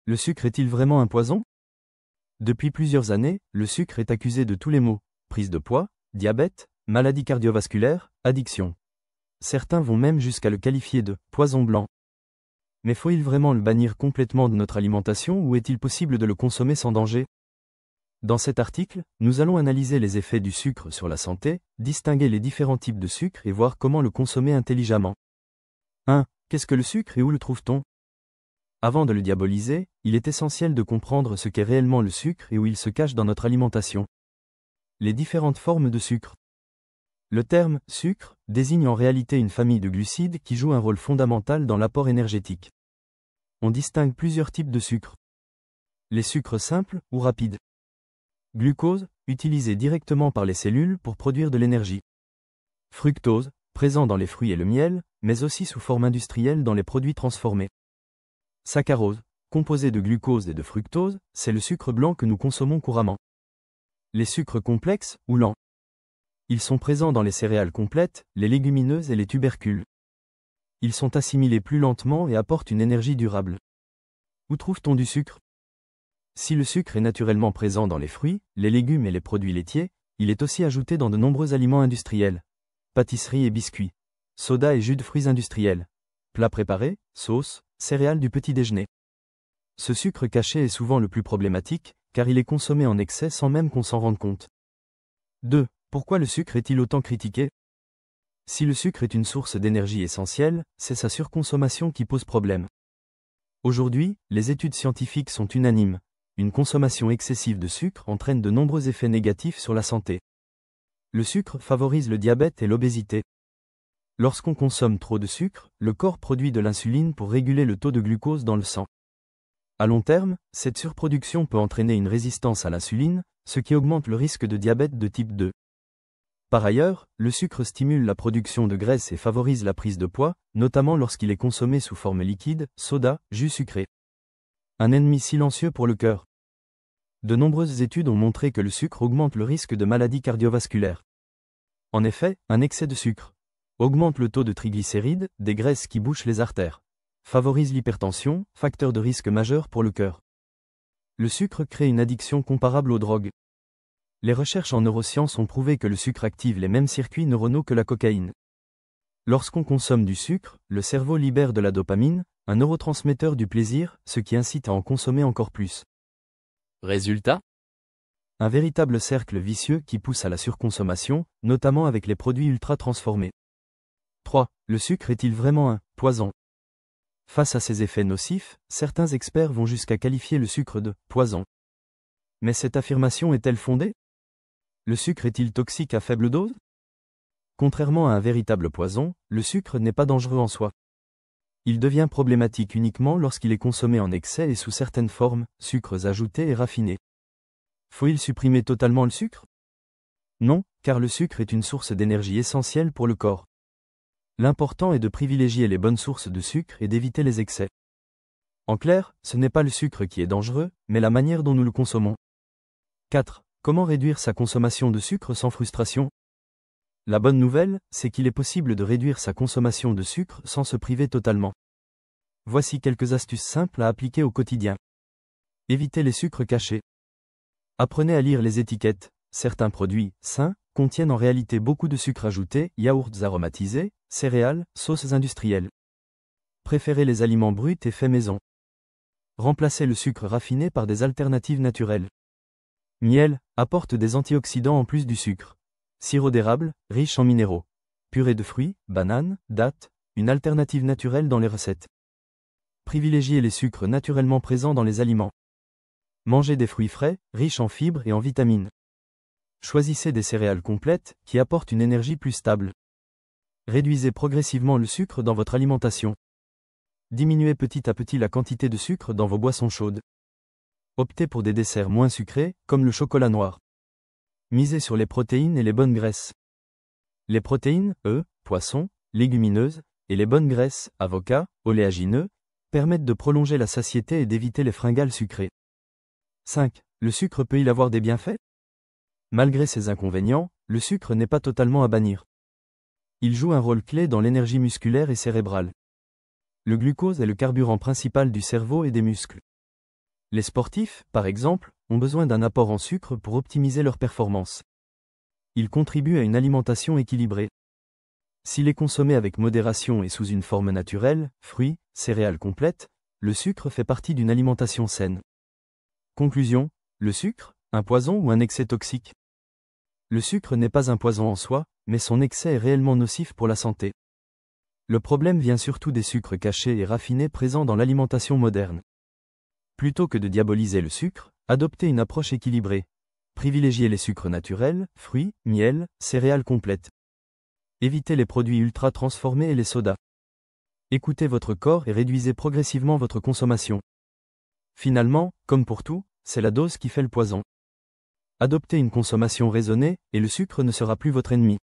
Le sucre est-il vraiment un poison? Depuis plusieurs années, le sucre est accusé de tous les maux: prise de poids, diabète, maladies cardiovasculaires, addiction. Certains vont même jusqu'à le qualifier de poison blanc. Mais faut-il vraiment le bannir complètement de notre alimentation ou est-il possible de le consommer sans danger? Dans cet article, nous allons analyser les effets du sucre sur la santé, distinguer les différents types de sucre et voir comment le consommer intelligemment. 1. Qu'est-ce que le sucre et où le trouve-t-on? Avant de le diaboliser, il est essentiel de comprendre ce qu'est réellement le sucre et où il se cache dans notre alimentation. Les différentes formes de sucre. Le terme « sucre » désigne en réalité une famille de glucides qui joue un rôle fondamental dans l'apport énergétique. On distingue plusieurs types de sucre. Les sucres simples ou rapides. Glucose, utilisé directement par les cellules pour produire de l'énergie. Fructose, présent dans les fruits et le miel, mais aussi sous forme industrielle dans les produits transformés. Saccharose, composé de glucose et de fructose, c'est le sucre blanc que nous consommons couramment. Les sucres complexes ou lents. Ils sont présents dans les céréales complètes, les légumineuses et les tubercules. Ils sont assimilés plus lentement et apportent une énergie durable. Où trouve-t-on du sucre? Si le sucre est naturellement présent dans les fruits, les légumes et les produits laitiers, il est aussi ajouté dans de nombreux aliments industriels. Pâtisseries et biscuits. Soda et jus de fruits industriels. Plats préparés, sauces, céréales du petit déjeuner. Ce sucre caché est souvent le plus problématique, car il est consommé en excès sans même qu'on s'en rende compte. 2. Pourquoi le sucre est-il autant critiqué? Si le sucre est une source d'énergie essentielle, c'est sa surconsommation qui pose problème. Aujourd'hui, les études scientifiques sont unanimes. Une consommation excessive de sucre entraîne de nombreux effets négatifs sur la santé. Le sucre favorise le diabète et l'obésité. Lorsqu'on consomme trop de sucre, le corps produit de l'insuline pour réguler le taux de glucose dans le sang. À long terme, cette surproduction peut entraîner une résistance à l'insuline, ce qui augmente le risque de diabète de type 2. Par ailleurs, le sucre stimule la production de graisse et favorise la prise de poids, notamment lorsqu'il est consommé sous forme liquide, soda, jus sucré. Un ennemi silencieux pour le cœur. De nombreuses études ont montré que le sucre augmente le risque de maladies cardiovasculaires. En effet, un excès de sucre augmente le taux de triglycérides, des graisses qui bouchent les artères, favorise l'hypertension, facteur de risque majeur pour le cœur. Le sucre crée une addiction comparable aux drogues. Les recherches en neurosciences ont prouvé que le sucre active les mêmes circuits neuronaux que la cocaïne. Lorsqu'on consomme du sucre, le cerveau libère de la dopamine, un neurotransmetteur du plaisir, ce qui incite à en consommer encore plus. Résultat? Un véritable cercle vicieux qui pousse à la surconsommation, notamment avec les produits ultra transformés. 3. Le sucre est-il vraiment un poison? Face à ces effets nocifs, certains experts vont jusqu'à qualifier le sucre de poison. Mais cette affirmation est-elle fondée? Le sucre est-il toxique à faible dose? Contrairement à un véritable poison, le sucre n'est pas dangereux en soi. Il devient problématique uniquement lorsqu'il est consommé en excès et sous certaines formes, sucres ajoutés et raffinés. Faut-il supprimer totalement le sucre? Non, car le sucre est une source d'énergie essentielle pour le corps. L'important est de privilégier les bonnes sources de sucre et d'éviter les excès. En clair, ce n'est pas le sucre qui est dangereux, mais la manière dont nous le consommons. 4. Comment réduire sa consommation de sucre sans frustration? La bonne nouvelle, c'est qu'il est possible de réduire sa consommation de sucre sans se priver totalement. Voici quelques astuces simples à appliquer au quotidien. Évitez les sucres cachés. Apprenez à lire les étiquettes. Certains produits, sains, contiennent en réalité beaucoup de sucre ajouté, yaourts aromatisés, céréales, sauces industrielles. Préférez les aliments bruts et faits maison. Remplacez le sucre raffiné par des alternatives naturelles. Miel, apporte des antioxydants en plus du sucre. Sirop d'érable, riche en minéraux. Purée de fruits, bananes, dattes, une alternative naturelle dans les recettes. Privilégiez les sucres naturellement présents dans les aliments. Mangez des fruits frais, riches en fibres et en vitamines. Choisissez des céréales complètes, qui apportent une énergie plus stable. Réduisez progressivement le sucre dans votre alimentation. Diminuez petit à petit la quantité de sucre dans vos boissons chaudes. Optez pour des desserts moins sucrés, comme le chocolat noir. Misez sur les protéines et les bonnes graisses. Les protéines, œufs, poissons, légumineuses, et les bonnes graisses, avocats, oléagineux, permettent de prolonger la satiété et d'éviter les fringales sucrées. 5. Le sucre peut-il avoir des bienfaits? Malgré ses inconvénients, le sucre n'est pas totalement à bannir. Il joue un rôle clé dans l'énergie musculaire et cérébrale. Le glucose est le carburant principal du cerveau et des muscles. Les sportifs, par exemple, ont besoin d'un apport en sucre pour optimiser leur performance. Ils contribuent à une alimentation équilibrée. S'il est consommé avec modération et sous une forme naturelle, fruits, céréales complètes, le sucre fait partie d'une alimentation saine. Conclusion, le sucre, un poison ou un excès toxique? Le sucre n'est pas un poison en soi, mais son excès est réellement nocif pour la santé. Le problème vient surtout des sucres cachés et raffinés présents dans l'alimentation moderne. Plutôt que de diaboliser le sucre, adoptez une approche équilibrée. Privilégiez les sucres naturels, fruits, miel, céréales complètes. Évitez les produits ultra transformés et les sodas. Écoutez votre corps et réduisez progressivement votre consommation. Finalement, comme pour tout, c'est la dose qui fait le poison. Adoptez une consommation raisonnée, et le sucre ne sera plus votre ennemi.